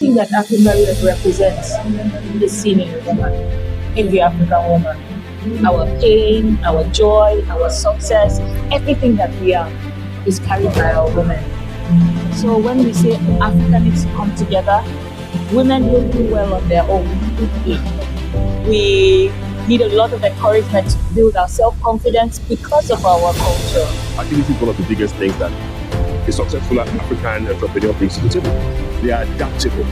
Thing that Africa represents the seen in woman, in the African woman. Our pain, our joy, our success, everything that we are is carried by our women. So when we say Africa needs to come together, women will do well on their own. We need a lot of encouragement to build our self-confidence because of our culture. I think this is one of the biggest things that a successful African entrepreneur brings to the table. They are adaptable.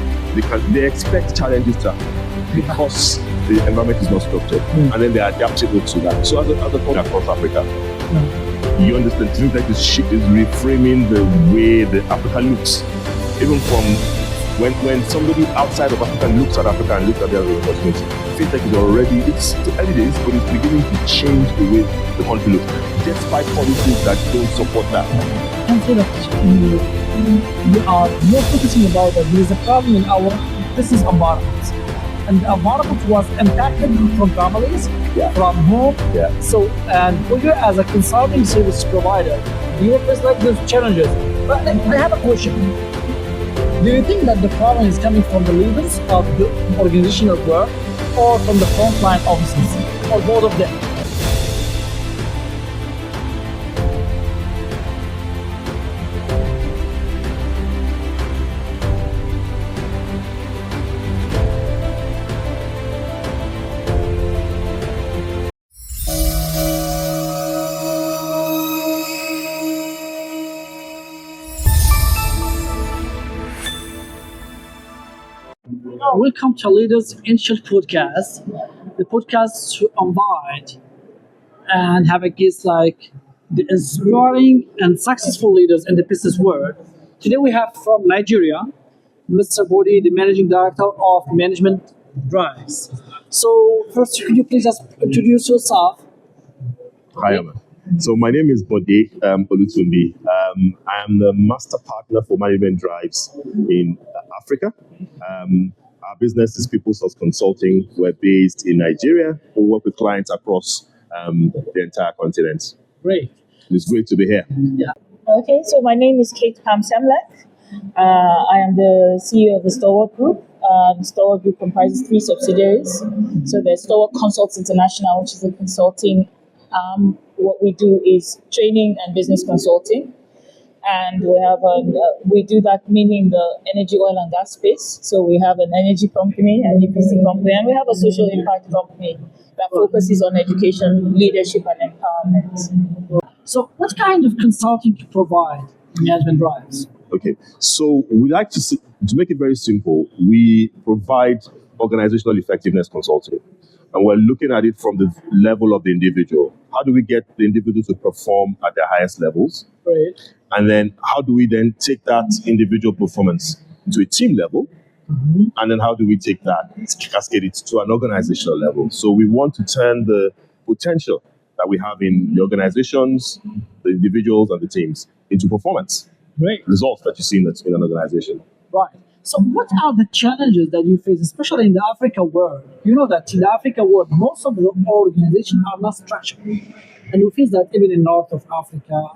They expect challenges to happen because the environment is not structured, and then they are adaptable to that. So as a country across Africa, you understand things like this shift is reframing the way the Africa looks. Even from when somebody outside of Africa looks at Africa and looks at their opportunity, fintech is already, it's early days, but it's beginning to change the way the country looks, despite policies that don't support that. Instead of we are more focusing about that there is a problem in our business environment. And the environment was impacted from families, from home. So, and for you as a consulting service provider, you face like those challenges. But I have a question. Do you think that the problem is coming from the leaders of the organizational work or from the frontline officers, or both of them? Welcome to Leaders Initial Podcast, the podcast to invite and have a guest like the inspiring and successful leaders in the business world. Today we have from Nigeria, Mr. BODE, the Managing Director of Management Drives. So first, could you please just introduce yourself? Hi, Aman. So my name is BODE Olutubbi. I am the Master Partner for Management Drives in Africa. Our business is People Source Consulting. We're based in Nigeria. We work with clients across the entire continent. Great. It's great to be here. Yeah. Okay, so my name is PAM SEMLEK. I am the CEO of the Stalwart Group. The Stalwart Group comprises 3 subsidiaries. So there's Stalwart Consults International, which is a consulting arm. What we do is training and business consulting. And we have we do that mainly in the energy, oil, and gas space. So we have an energy company, an EPC company, and we have a social impact company that focuses on education, leadership, and empowerment. So what kind of consulting do you provide in Management Drives? Okay, so we like to make it very simple. We provide organizational effectiveness consulting, and we're looking at it from the level of the individual. How do we get the individual to perform at their highest levels? Right. And then how do we then take that individual performance to a team level? And then how do we take that, cascade it to an organizational level? So we want to turn the potential that we have in the organizations, the individuals, and the teams into performance. Great. Results that you see in an organization. Right. So what are the challenges that you face, especially in the Africa world? You know that in the Africa world, most of the organizations are not structured. And we face that even in North of Africa,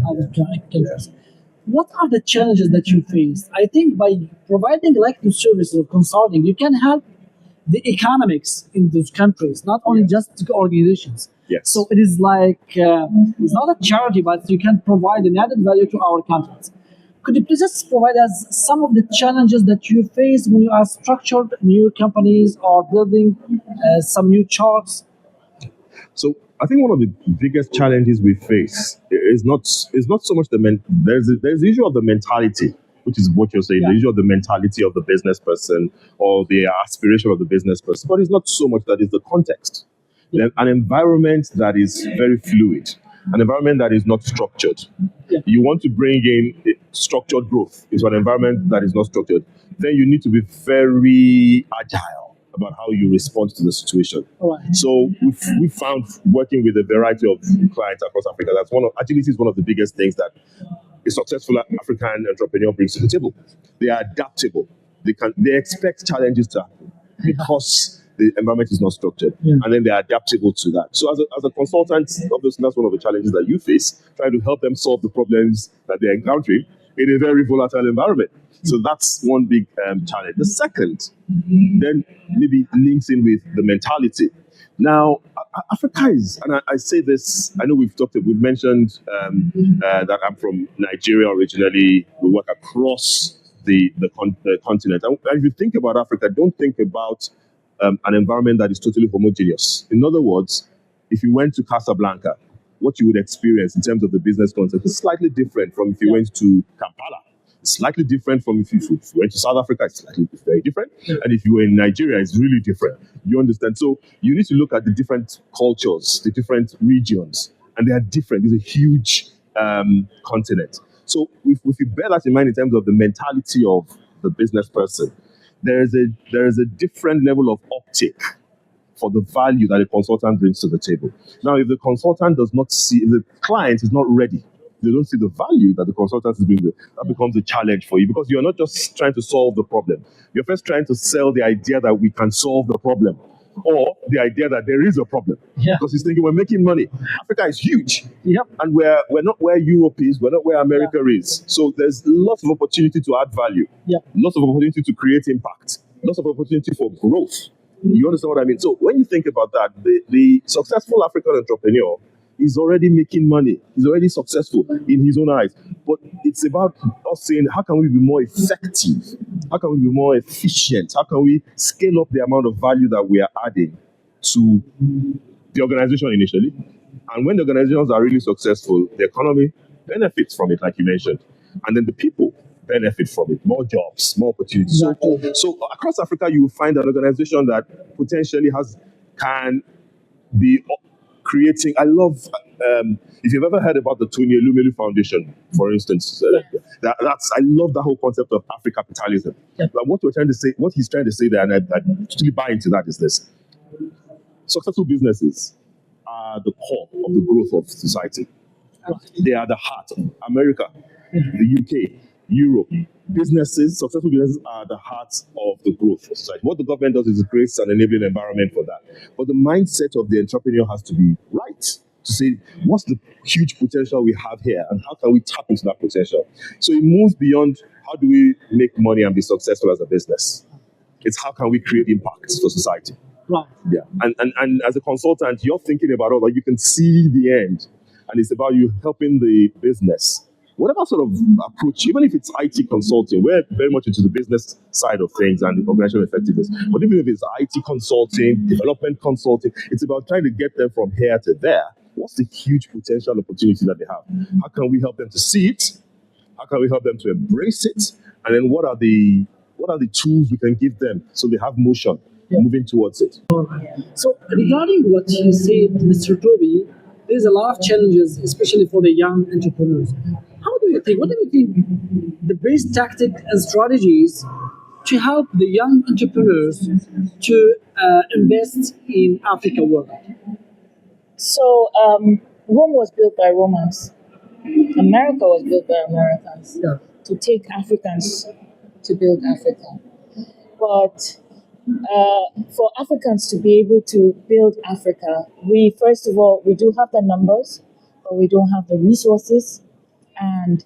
other countries. What are the challenges that you face? I think by providing like the services of consulting, you can help the economics in those countries, not only just the organizations. Yes. So it is like, it's not a charity, but you can provide an added value to our countries. Could you please just provide us some of the challenges that you face when you are structured new companies or building some new charts? So I think one of the biggest challenges we face is not so much there's the issue of the mentality, which is what you're saying, the issue of the mentality of the business person or the aspiration of the business person, but it's not so much that, is the context. An environment that is very fluid, an environment that is not structured. You want to bring in structured growth into an environment that is not structured, then you need to be very agile about how you respond to the situation. Right. So we found working with a variety of clients across Africa, agility is one of the biggest things that a successful African entrepreneur brings to the table. They are adaptable. They expect challenges to happen because the environment is not structured, and then they are adaptable to that. So as a consultant, obviously that's one of the challenges that you face, trying to help them solve the problems that they're encountering, in a very volatile environment. So that's one big challenge. The second then maybe links in with the mentality. Now, Africa is, and I say this, I know we've mentioned that I'm from Nigeria originally. We work across the continent. And if you think about Africa, don't think about an environment that is totally homogeneous. In other words, if you went to Casablanca, what you would experience in terms of the business concept is slightly different from if you went to Kampala. It's slightly different from if you went to South Africa, it's slightly very different. And if you were in Nigeria, it's really different. You understand? So you need to look at the different cultures, the different regions, and they are different. It's a huge continent. So if you bear that in mind in terms of the mentality of the business person, there is a different level of uptake for the value that a consultant brings to the table. Now, if the consultant does not see, if the client is not ready, they don't see the value that the consultant is bringing, that becomes a challenge for you, because you're not just trying to solve the problem. You're first trying to sell the idea that we can solve the problem, or the idea that there is a problem. Because he's thinking we're making money. Africa is huge. And we're not where Europe is, we're not where America is. So there's lots of opportunity to add value, lots of opportunity to create impact, lots of opportunity for growth. You understand what I mean? So when you think about that, the successful African entrepreneur is already making money. He's already successful in his own eyes. But it's about us saying, how can we be more effective? How can we be more efficient? How can we scale up the amount of value that we are adding to the organization initially? And when the organizations are really successful, the economy benefits from it, like you mentioned. And then the people benefit from it. More jobs, more opportunities. So across Africa, you will find an organization that potentially can be creating. I love, if you've ever heard about the Tony Elumelu Foundation, for instance, I love that whole concept of Afro-capitalism. But what he's trying to say there, and I totally buy into that, is this: successful businesses are the core of the growth of society. They are the heart. America, the UK, Europe, successful businesses are the heart of the growth of society. What the government does is it creates an enabling environment for that. But the mindset of the entrepreneur has to be right, to say, what's the huge potential we have here, and how can we tap into that potential? So it moves beyond how do we make money and be successful as a business. It's how can we create impact for society. And as a consultant, you're thinking about all that. You can see the end, and it's about you helping the business. Whatever sort of approach, even if it's IT consulting, we're very much into the business side of things and organizational effectiveness. But even if it's IT consulting, development consulting, it's about trying to get them from here to there. What's the huge potential opportunity that they have? How can we help them to see it? How can we help them to embrace it? And then what are the tools we can give them so they have motion moving towards it? So regarding what you said, Mr. Toby, there's a lot of challenges, especially for the young entrepreneurs. What do you think the best tactic and strategies to help the young entrepreneurs to invest in Africa world? So Rome was built by Romans. America was built by Americans to take Africans to build Africa. But for Africans to be able to build Africa, first of all, we do have the numbers, but we don't have the resources. And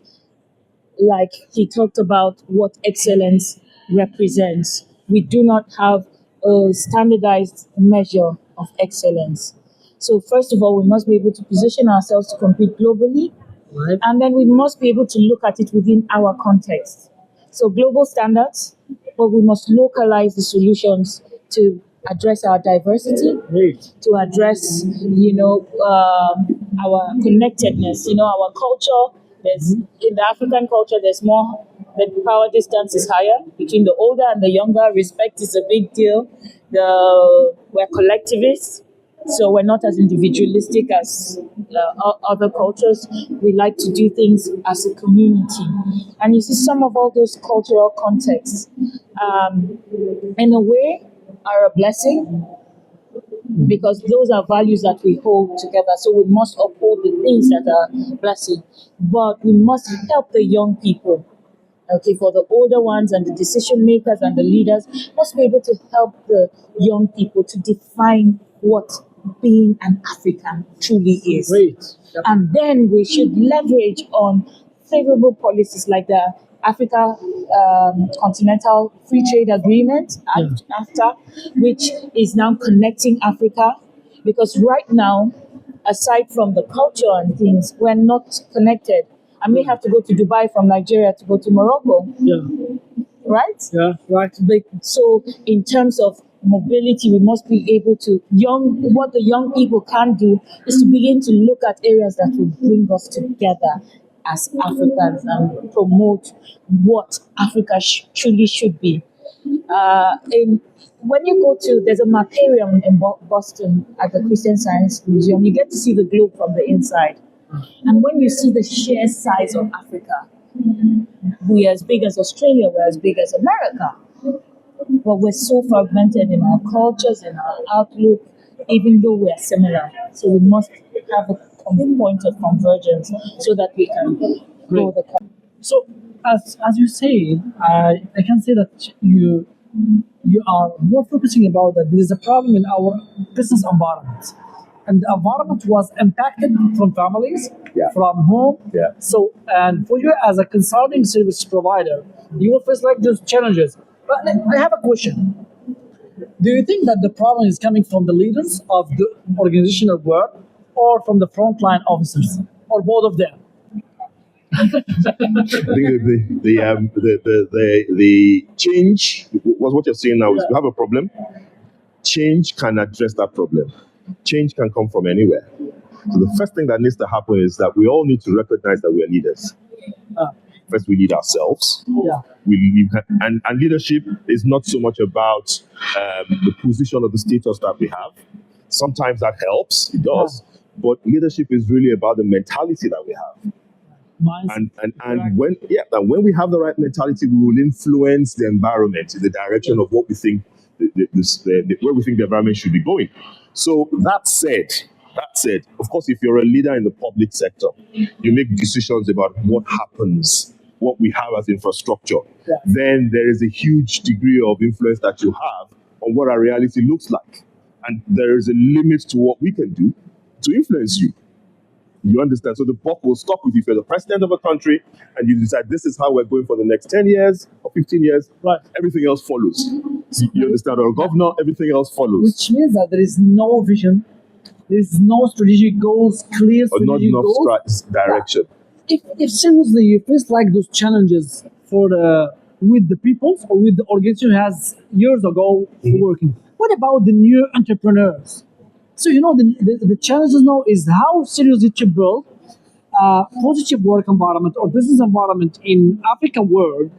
like he talked about what excellence represents, we do not have a standardized measure of excellence. So first of all, we must be able to position ourselves to compete globally. And then we must be able to look at it within our context. So global standards, but we must localize the solutions to address our diversity, to address, our connectedness, our culture. In the African culture, there's more, the power distance is higher between the older and the younger. Respect is a big deal. We're collectivists, so we're not as individualistic as other cultures. We like to do things as a community. And you see some of all those cultural contexts, in a way, are a blessing, because those are values that we hold together. So we must uphold the things that are blessing. But we must help the young people. For the older ones and the decision makers and the leaders, must be able to help the young people to define what being an African truly is. And then we should leverage on favorable policies like the Africa Continental Free Trade Agreement, AFTA, which is now connecting Africa. Because right now, aside from the culture and things, we're not connected. I may have to go to Dubai from Nigeria to go to Morocco. Yeah. Right? Yeah, right. So in terms of mobility, we must be able to what the young people can do is to begin to look at areas that will bring us together as Africans and promote what Africa truly should be. When you go to, there's a Maparium in Boston at the Christian Science Museum, you get to see the globe from the inside. And when you see the sheer size of Africa, we're as big as Australia, we're as big as America. But we're so fragmented in our cultures, in our outlook, even though we're similar. So we must have a point of convergence so that we can grow the country. So, as you said, I can say that you are more focusing about that there is a problem in our business environment. And the environment was impacted from families, from home. Yeah. So, and for you as a consulting service provider, you will face like those challenges. But I have a question. Do you think that the problem is coming from the leaders of the organizational work or from the frontline officers, or both of them? I think the change was what you're saying now is we have a problem. Change can address that problem. Change can come from anywhere. So the first thing that needs to happen is that we all need to recognize that we are leaders. First, we need ourselves. And leadership is not so much about the position or the status that we have. Sometimes that helps, it does. But leadership is really about the mentality that we have. And when we have the right mentality, we will influence the environment in the direction of what we think where we think the environment should be going. So that said, of course, if you're a leader in the public sector, you make decisions about what happens, what we have as infrastructure. Then there is a huge degree of influence that you have on what our reality looks like. And there is a limit to what we can do to influence you. You understand? So the buck will stop with you. If you're the president of a country and you decide this is how we're going for the next 10 years or 15 years, everything else follows. You understand? Or a governor, everything else follows. Which means that there is no vision, there is no strategic goals, clear strategic or not enough goals. Direction. If seriously you face like those challenges with the people or with the organization who has years ago working, what about the new entrepreneurs? So the challenges now is how seriously to build a positive work environment or business environment in African world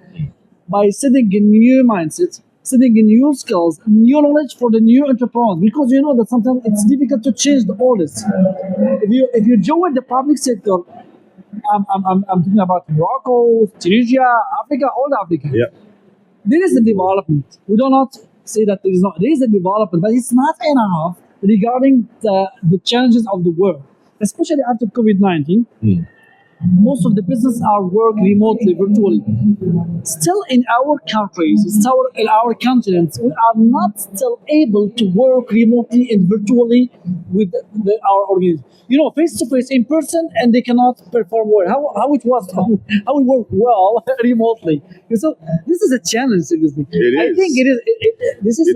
by setting a new mindset, setting a new skills, new knowledge for the new entrepreneurs. Because you know that sometimes it's difficult to change the oldest. If you join the public sector, I'm talking about Morocco, Tunisia, Africa, all Africa. There is a development. We do not say that there is not. There is a development, but it's not enough regarding the challenges of the world, especially after COVID-19. Most of the business are work remotely, virtually. Still in our countries, still in our continents, we are not still able to work remotely and virtually with our organization. Face to face, in person, and they cannot perform well. How it we work well remotely. So this is a challenge, seriously. I think this is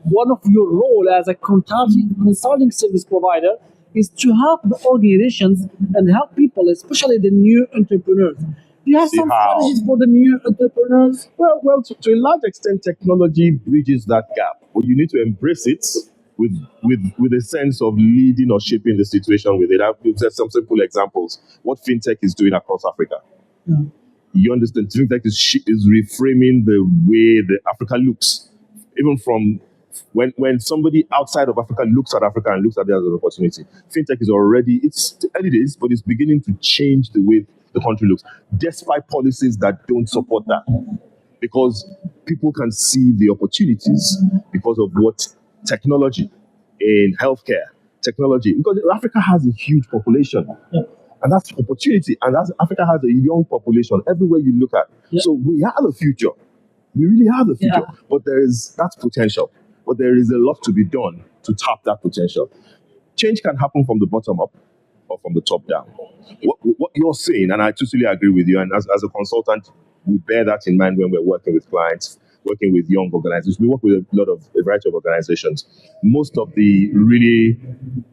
one of your role as a consulting service provider is to help the organizations and help people, especially the new entrepreneurs. Do you have some strategies for the new entrepreneurs? Well, to a large extent, technology bridges that gap. But you need to embrace it with a sense of leading or shaping the situation with it. I've said some simple examples. What fintech is doing across Africa. You understand? Fintech is reframing the way the Africa looks, even from when somebody outside of Africa looks at Africa and looks at it as an opportunity. Fintech is already, it's early days, but it's beginning to change the way the country looks, despite policies that don't support that. Because people can see the opportunities because of what technology in healthcare, technology, because Africa has a huge population. And that's opportunity. And Africa has a young population everywhere you look at. So we have the future. We really have the future. But that's potential. But there is a lot to be done to tap that potential. Change can happen from the bottom up. or from the top down. What you're saying, and I totally agree with you, and as a consultant, we bear that in mind when we're working with clients, working with young organizations. We work with a variety of organizations. Most of the really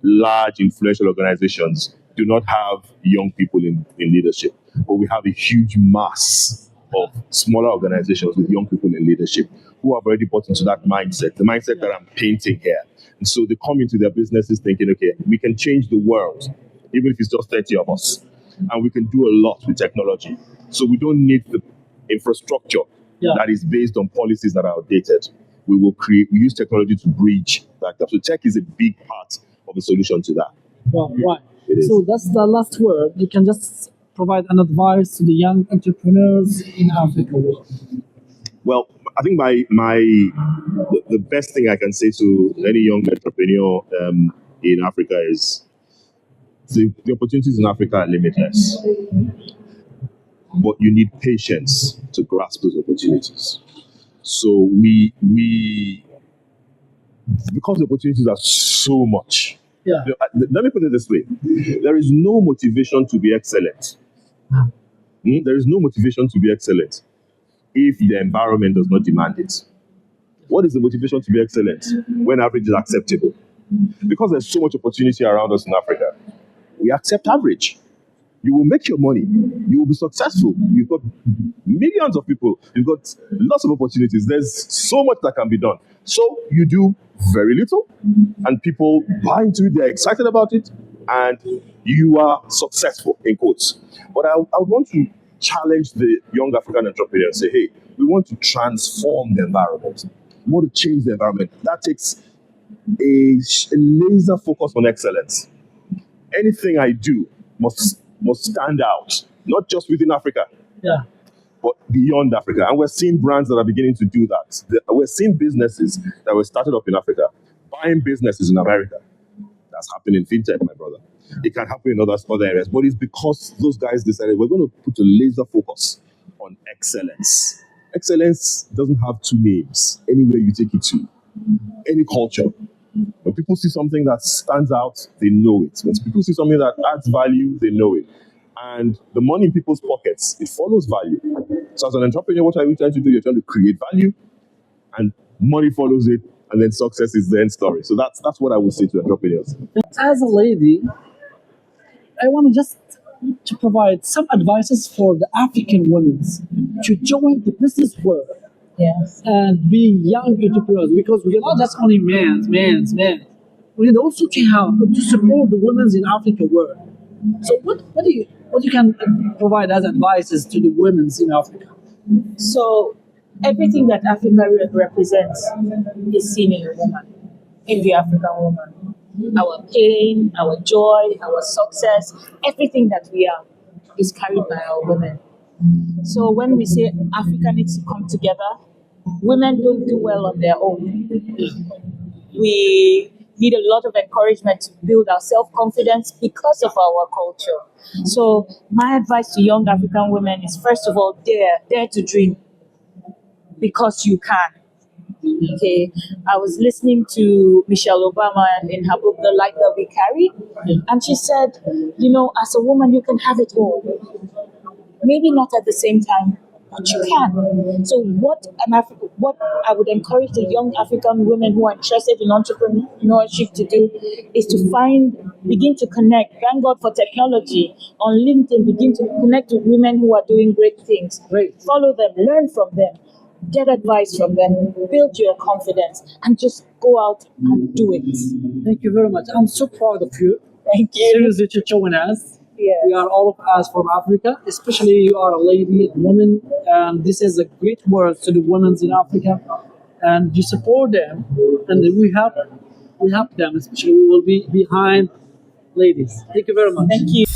large, influential organizations do not have young people in leadership, but we have a huge mass of smaller organizations with young people in leadership who have already bought into that mindset, the mindset that I'm painting here. And so they come into their businesses thinking, okay, we can change the world, even if it's just 30 of us, and we can do a lot with technology. So we don't need the infrastructure that is based on policies that are outdated. We use technology to bridge that gap. So tech is a big part of the solution to that. Well, right. So that's the last word. You can just provide an advice to the young entrepreneurs in Africa. Well, I think the best thing I can say to any young entrepreneur in Africa is the opportunities in Africa are limitless. But you need patience to grasp those opportunities. So because the opportunities are so much. Yeah. Let me put it this way. There is no motivation to be excellent. There is no motivation to be excellent if the environment does not demand it. What is the motivation to be excellent when average is acceptable? Because there's so much opportunity around us in Africa, we accept average. You will make your money. You will be successful. You've got millions of people. You've got lots of opportunities. There's so much that can be done. So you do very little, and people buy into it. They're excited about it, and you are successful, in quotes. But I would want to challenge the young African entrepreneur and say, hey, we want to transform the environment. We want to change the environment. That takes a laser focus on excellence. Anything I do must stand out, not just within Africa, but beyond Africa. And we're seeing brands that are beginning to do that. We're seeing businesses that were started up in Africa buying businesses in America. That's happening in fintech, my brother. It can happen in other areas, but it's because those guys decided we're going to put a laser focus on excellence. Excellence doesn't have two names. Anywhere you take it to, any culture. When people see something that stands out, they know it. When people see something that adds value, they know it. And the money in people's pockets, it follows value. So as an entrepreneur, what are you trying to do? You're trying to create value, and money follows it, and then success is the end story. So that's what I would say to entrepreneurs. As a lady, I want to provide some advices for the African women to join the business world. Yes. And being young entrepreneurs, because we are not just only men. We need also to support the women in Africa world. So what you can provide as advices to the women in Africa? So everything that Africa represents is seen in a woman, in the African woman. Our pain, our joy, our success, everything that we are is carried by our women. So when we say Africa needs to come together, women don't do well on their own. We need a lot of encouragement to build our self-confidence because of our culture. So my advice to young African women is, first of all, dare to dream, because you can. Okay, I was listening to Michelle Obama in her book, The Light That We Carry, and she said, as a woman, you can have it all. Maybe not at the same time, but you can. So what I would encourage the young African women who are interested in entrepreneurship to do is to begin to connect. Thank God for technology. On LinkedIn, begin to connect with women who are doing great things. Follow them, learn from them, get advice from them, build your confidence, and just go out and do it. Thank you very much. I'm so proud of you. Thank you. Seriously, to join us. Yeah. We are all of us from Africa, especially you are a lady, a woman, and this is a great word to the women in Africa, and you support them, and we help them, especially we will be behind ladies. Thank you very much. Thank you.